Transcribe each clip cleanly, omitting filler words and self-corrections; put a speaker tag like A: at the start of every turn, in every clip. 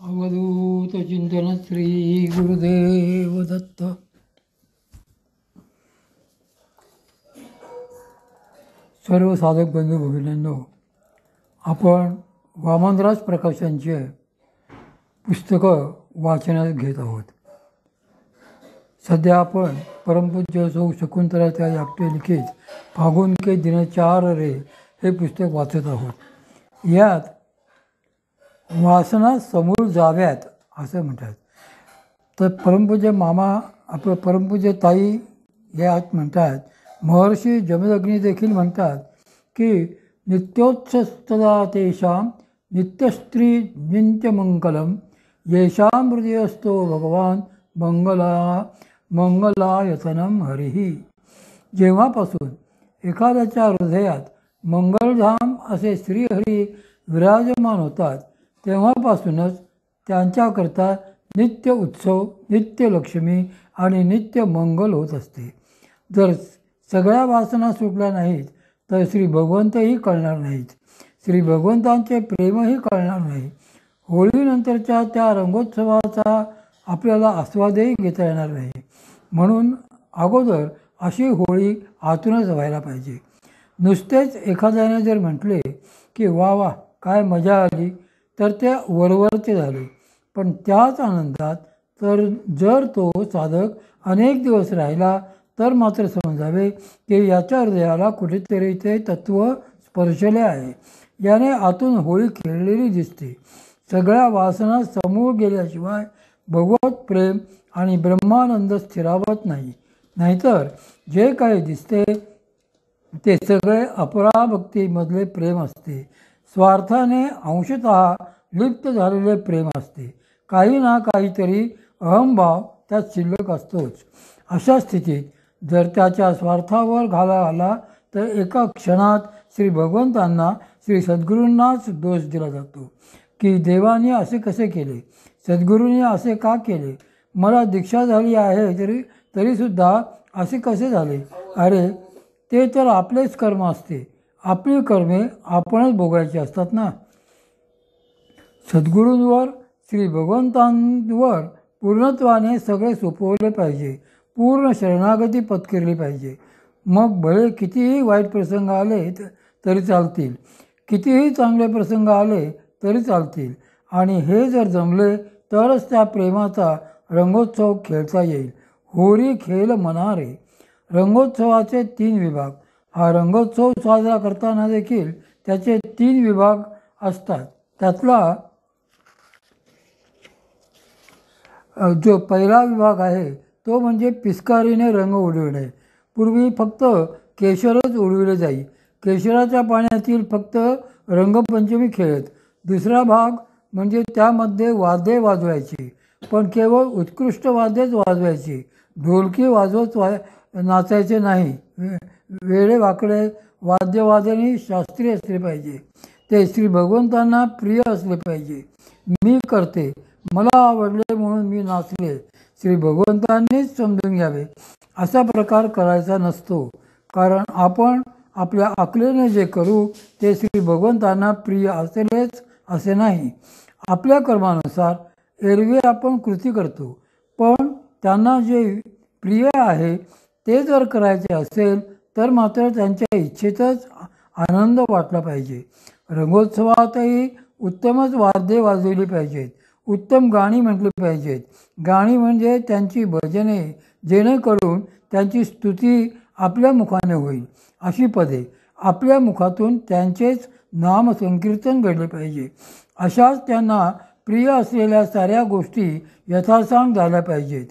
A: अवधूत चिंतन श्री गुरुदेव दत्त. सर्व साधक बंधू भगिनींनो, आपण वामनराज प्रकाशांची पुस्तकं वाचनात घेत आहोत. सध्या आपण परमपूज्य सौ शकुंतलाताई आपटे लिखित फागुन के दिन 4 रे हे पुस्तक वाचत आहोत. यात वासना समूळ जाव्यात असं म्हणतात. तर परमपूज्य मामा आपलं परमपूज्य ताई यात म्हणतात, महर्षी जमदग्नी देखील म्हणतात की नित्योत्सस्तदा तेषां नित्यस्त्री नित्यमंगलम येषां हृदयस्थो भगवान मंगलायतनम हरिही. जेव्हापासून एखाद्याच्या हृदयात मंगलधाम असे श्रीहरी विराजमान होतात, तेव्हापासूनच त्यांच्याकरता नित्य उत्सव, नित्य लक्ष्मी आणि नित्य मंगल होत असते. जर सगळ्या वासना सुटल्या नाहीत तर श्री भगवंतही कळणार नाहीत, श्री भगवंतांचे प्रेमही कळणार नाही. होळीनंतरच्या त्या रंगोत्सवाचा आपल्याला आस्वादही घेता येणार नाही. म्हणून अगोदर अशी होळी आतूनच व्हायला पाहिजे. नुसतेच एखाद्याने जर म्हटले की वा वा काय मजा आली, तर ते वरवरचे झाले. पण त्याच आनंदात जर तो साधक अनेक दिवस राहिला तर मात्र समजावे की याच्या हृदयाला कुठेतरी ते तत्त्व स्पर्शले आहे. याने आतून होळी खेळलेली दिसते. सगळ्या वासना समूळ गेल्याशिवाय भगवत प्रेम आणि ब्रह्मानंद स्थिरावत नाही. नाहीतर जे काही दिसते ते सगळे अपराभक्तीमधले प्रेम असते. स्वार्थाने अंशतः लिप्त झालेले प्रेम असते. काही ना काहीतरी अहंभाव त्यात शिल्लक असतोच. अशा स्थितीत जर त्याच्या स्वार्थावर घाला आला तर एका क्षणात श्री भगवंतांना, श्री सद्गुरूंनाच दोष दिला जातो की देवाने असे कसे केले, सद्गुरूंनी असे का केले, मला दीक्षा झाली आहे तरीसुद्धा असे कसे झाले. अरे ते तर आपलेच कर्म असते. आपली कर्मे आपणच भोगायची असतात ना. सद्गुरूंवर, श्री भगवंतांवर पूर्णत्वाने सगळे सोपवले पाहिजे. पूर्ण शरणागती पत्करली पाहिजे. मग भले कितीही वाईट प्रसंग आले तरी चालतील, कितीही चांगले प्रसंग आले तरी चालतील. आणि हे जर जमले तरच त्या प्रेमाचा रंगोत्सव खेळता येईल. होरी खेळ मनारे. रंगोत्सवाचे 3 विभाग. हा रंगोत्सव साजरा करताना देखील त्याचे 3 विभाग असतात. त्यातला जो पहिला विभाग आहे तो म्हणजे पिचकारीने रंग उडविणे. पूर्वी फक्त केशरच उडविले जाई. केशराच्या पाण्यातील फक्त रंगपंचमी खेळत. दुसरा भाग म्हणजे त्यामध्ये वाद्ये वाजवायची, पण केवळ उत्कृष्ट वाद्येच वाजवायची. ढोलकी वाजवत नाचायचे नाही. वेडे वाकडे वाद्यवादनही शास्त्रीय असले पाहिजे. ते श्री भगवंतांना प्रिय असले पाहिजे. मी करते, मला आवडले म्हणून मी नाचले, श्री भगवंतांनीच समजून घ्यावे असा प्रकार करायचा नसतो. कारण आपण आपल्या अकलेने जे करू ते श्री भगवंतांना प्रिय असेलच असे नाही. आपल्या कर्मानुसार एरवी आपण कृती करतो, पण त्यांना जे प्रिय आहे ते जर करायचे असेल तर मात्र त्यांच्या इच्छेतच आनंद वाटला पाहिजे. रंगोत्सवातही उत्तमच वाद्ये वाजवली पाहिजेत, उत्तम गाणी म्हटली पाहिजेत. गाणी म्हणजे त्यांची भजने, जेणेकरून त्यांची स्तुती आपल्या मुखाने होईल अशी पदे. आपल्या मुखातून त्यांचेच नामसंकीर्तन घडले पाहिजे. अशाच त्यांना प्रिय असलेल्या साऱ्या गोष्टी यथासांग झाल्या पाहिजेत.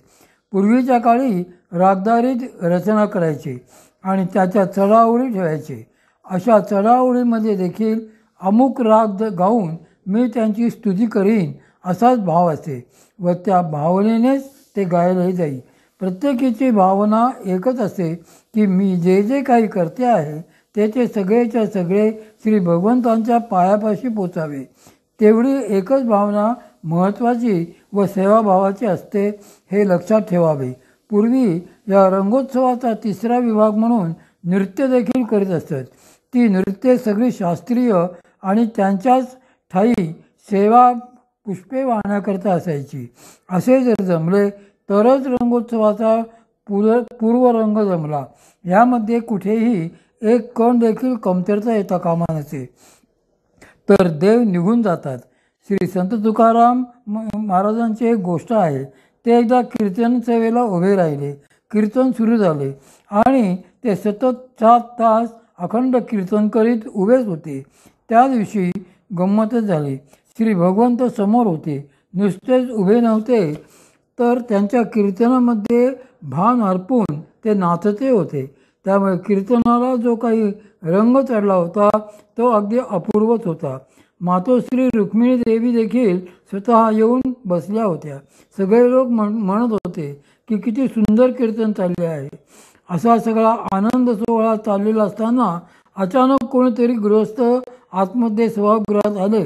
A: पूर्वीच्या काळी रागदारीत रचना करायचे आणि त्याच्या चढाओळी ठेवायचे. अशा चढाओळीमध्ये देखील अमुक राग गाऊन मी त्यांची स्तुती करीन असाच भाव असे व त्या भावनेनेच ते गायले जाई. प्रत्येकीची भावना एकच असे की मी जे जे काही करते आहे ते सगळेच्या सगळे श्री भगवंतांच्या पायापाशी पोचावे. तेवढी एकच भावना महत्त्वाची व सेवाभावाची असते, हे लक्षात ठेवावे. पूर्वी या रंगोत्सवाचा 3रा विभाग म्हणून नृत्य देखील करीत असत. ती नृत्ये सगळी शास्त्रीय आणि त्यांच्याच ठायी सेवा पुष्पे वाहण्याकरता असायची. असे जर जमले तरच रंगोत्सवाचा पूर्वरंग जमला. यामध्ये कुठेही एक कण देखील कमतरता येता कामा नये, तर देव निघून जातात. श्री संत तुकाराम महाराजांची एक गोष्ट आहे. ते एकदा कीर्तन सेवेला उभे राहिले. कीर्तन सुरू झाले आणि ते सतत 7 तास अखंड कीर्तन करीत उभेच होते. त्या दिवशी गंमतच झाली. श्री भगवंत समोर होते. नुसतेच उभे नव्हते, तर त्यांच्या कीर्तनामध्ये भान अर्पून ते नाचते होते. त्यामुळे कीर्तनाला जो काही रंग चढला होता तो अगदी अपूर्वच होता. मातोश्री रुक्मिणी देवी देखील स्वतः येऊन बसल्या होत्या. सगळे लोक म्हणत होते की किती सुंदर कीर्तन चालले आहे. असा सगळा आनंद सोहळा चाललेला असताना अचानक कोणीतरी गृहस्थ आतमध्ये सभागृहात आले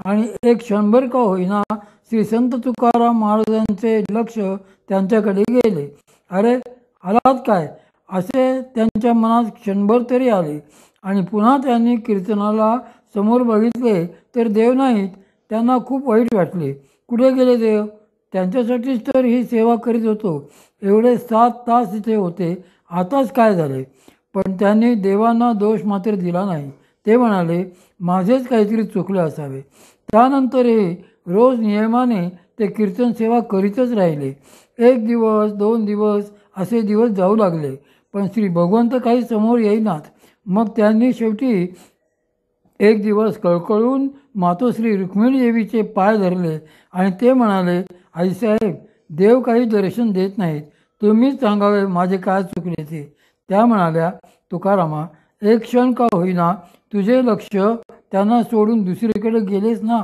A: आणि एक क्षणभर का होईना श्री संत तुकाराम महाराजांचे लक्ष त्यांच्याकडे गेले. अरे आलात काय, असे त्यांच्या मनात क्षणभर तरी आले आणि पुन्हा त्यांनी कीर्तनाला समोर बघितले तर देव नाहीत. त्यांना खूप वाईट वाटले. कुठे गेले देव? त्यांच्यासाठीच तर ही सेवा करीत होतो. एवढे 7 तास इथे होते, आताच काय झाले? पण त्यांनी देवांना दोष मात्र दिला नाही. ते म्हणाले माझेच काहीतरी चुकले असावे. त्यानंतरही रोज नियमाने ते कीर्तन सेवा करीतच राहिले. 1 दिवस 2 दिवस असे दिवस जाऊ लागले, पण श्री भगवंत काही समोर येईनात. मग त्यांनी शेवटी एक दिवस कळकळून मातोश्री रुक्मिणी देवीचे पाय धरले आणि ते म्हणाले, आईसाहेब, देव काही दर्शन देत नाहीत, तुम्हीच सांगावे माझे काय चुकले ते. त्या म्हणाल्या, तुकारामा, एक क्षण का होईना तुझे लक्ष त्यांना सोडून दुसरीकडे गेलेच ना,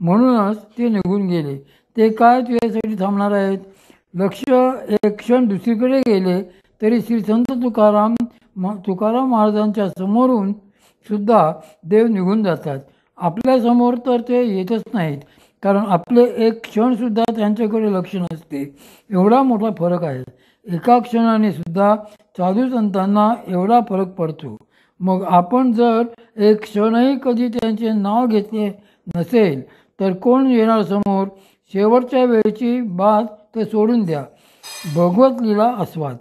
A: म्हणूनच ते निघून गेले. ते काय तुझ्यासाठी थांबणार आहेत? लक्ष एक क्षण दुसरीकडे गेले तरी श्री संत तुकाराम महाराजांच्या समोरून सुद्धा देव निघून जातात. आपल्यासमोर तर ते येतच नाहीत, कारण आपले एक क्षणसुद्धा त्यांच्याकडे लक्ष नसते. एवढा मोठा फरक आहे. एका क्षणाने सुद्धा साधू संतांना एवढा फरक पडतो. मग आपण जर एक क्षणही कधी त्यांचे नाव घेतले नसेल तर कोण येणार समोर? शेवटच्या वेळची बात तर सोडून द्या, भगवत लीला आस्वाद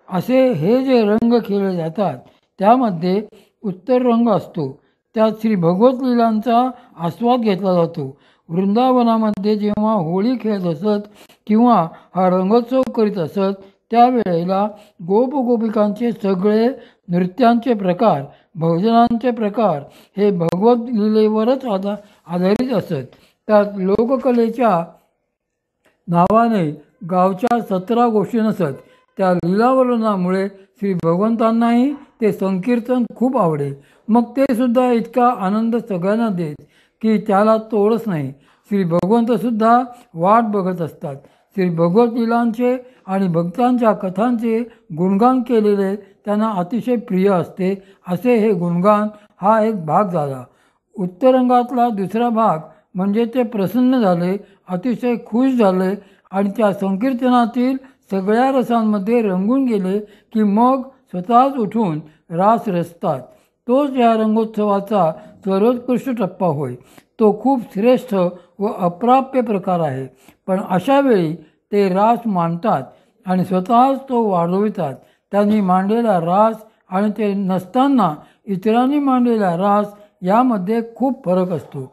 A: असे हे जे रंग खेळले जातात त्यामध्ये उत्तर रंग असतो. त्यात श्री भगवत लीलांचा आस्वाद घेतला जातो. वृंदावनामध्ये जेव्हा होळी खेळत असत किंवा हा रंगोत्सव करीत असत त्यावेळेला गोपगोपिकांचे सगळे नृत्यांचे प्रकार, भजनांचे प्रकार हे भगवत लीलेवरच आधारित असत. त्यात लोककलेच्या नावाने गावच्या 17 गोष्टी नसत. त्या लीलावर्णनामुळे श्री भगवंतांनाही ते संकीर्तन खूप आवडे. मग ते सुद्धा इतका आनंद सगळ्यांना देत की त्याला तोडच नाही. श्री भगवंतसुद्धा वाट बघत असतात. श्री भगवत लीलांचे आणि भक्तांच्या कथांचे गुणगान केलेले त्यांना अतिशय प्रिय असते. असे हे गुणगान हा एक भाग झाला. उत्तरंगातला दुसरा भाग म्हणजे ते प्रसन्न झाले, अतिशय खुश झाले आणि त्या संकीर्तनातील सगळ्या रसांमध्ये रंगून गेले की मग स्वतःच उठून रास रचतात. तोच या रंगोत्सवाचा सर्वोत्कृष्ट टप्पा होय. तो खूप श्रेष्ठ व अप्राप्य प्रकार आहे. पण अशावेळी ते रास मांडतात आणि स्वतःच तो वाढवितात. त्यांनी मांडलेला रास आणि ते नसताना इतरांनी मांडलेला रास यामध्ये खूप फरक असतो.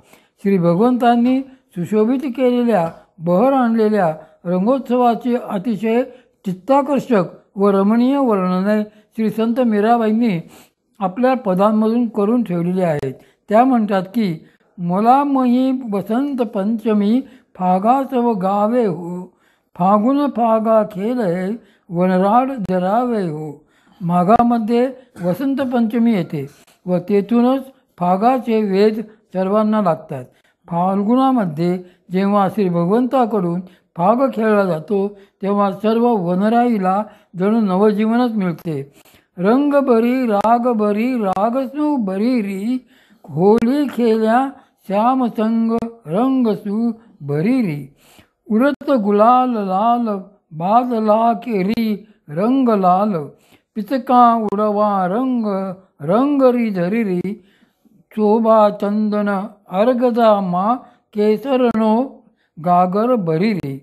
A: श्री भगवंतांनी सुशोभित केलेल्या बहर आणलेल्या रंगोत्सवाची अतिशय चित्ताकर्षक व रमणीय वर्णने श्री संत मीराबाईंनी आपल्या पदांमधून करून ठेवलेली आहेत. त्या म्हणतात की मला मही वसंत पंचमी फागासव गावे हो, फागुन फागा खेळ वनराड जरावे हो. माघामध्ये वसंत पंचमी येते व तेथूनच फागाचे वेध सर्वांना लागतात. फाल्गुनामध्ये जेव्हा श्री भगवंताकडून फाग खेळला जातो तेव्हा सर्व वनराईला जणू नवजीवनच मिळते. रंग बरी राग बरी रागसू बरी री, होळी खेळ्या श्यामसंग रंगसू बरी री. उडत गुलाल लाल बादला केरी रंग लाल, पिचका उडवा रंग रंगरी धरिरी. शोभा चंदन अर्गजा मा केसरनो गागर भरिरे.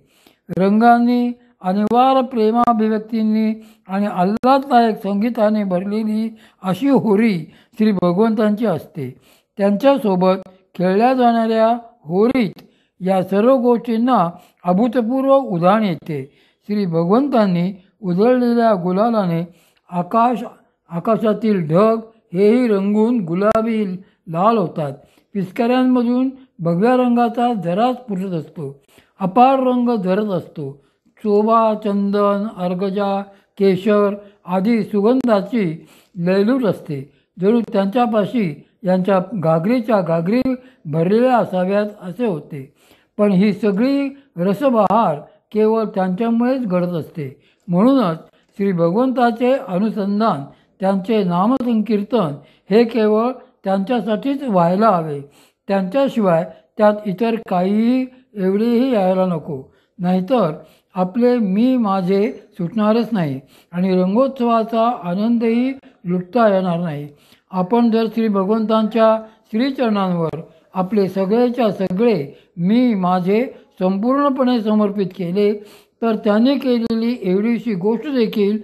A: रंगांनी अनिवार्य प्रेमाभिव्यक्तींनी आणि आल्हाददायक संगीताने भरलेली अशी होरी श्री भगवंतांची असते. त्यांच्यासोबत खेळल्या जाणाऱ्या होरीत या सर्व गोष्टींना अभूतपूर्व उधाण येते. श्री भगवंतांनी उधळलेल्या गुलालाने आकाशातील ढग हेही रंगून गुलाबी लाल होतात. पिचकाऱ्यांमधून भगव्या रंगाचा झरा फुटत असतो. अपार रंग झरत असतो. शोभा चंदन अर्गजा केशर आदी सुगंधाची लयलूट असते. जणू त्यांच्यापाशी यांच्या घागरीच्या घागरी भरलेल्या असाव्यात असे होते. पण ही सगळी रसबहार केवळ त्यांच्यामुळेच घडत असते. म्हणूनच श्री भगवंताचे अनुसंधान त्यांचे नामसंकीर्तन हे केवळ त्यांच्यासाठीच व्हायला हवे. त्यांच्याशिवाय त्यात इतर काहीही एवढेही यायला नको. नाहीतर आपले मी माझे सुटणारच नाही आणि रंगोत्सवाचा आनंदही लुटता येणार नाही. आपण जर श्री भगवंतांच्या श्रीचरणांवर आपले सगळेच्या सगळे मी माझे संपूर्णपणे समर्पित केले तर त्यांनी केलेली एवढीशी गोष्ट देखील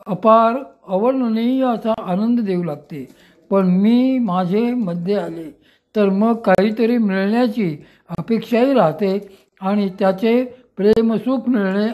A: अपार अवर्णनीय असा आनंद देऊ लागते. पण मी माझे मध्ये आले तर मग काहीतरी मिळण्याची अपेक्षाही राहते आणि त्याचे प्रेमसुख मिळणे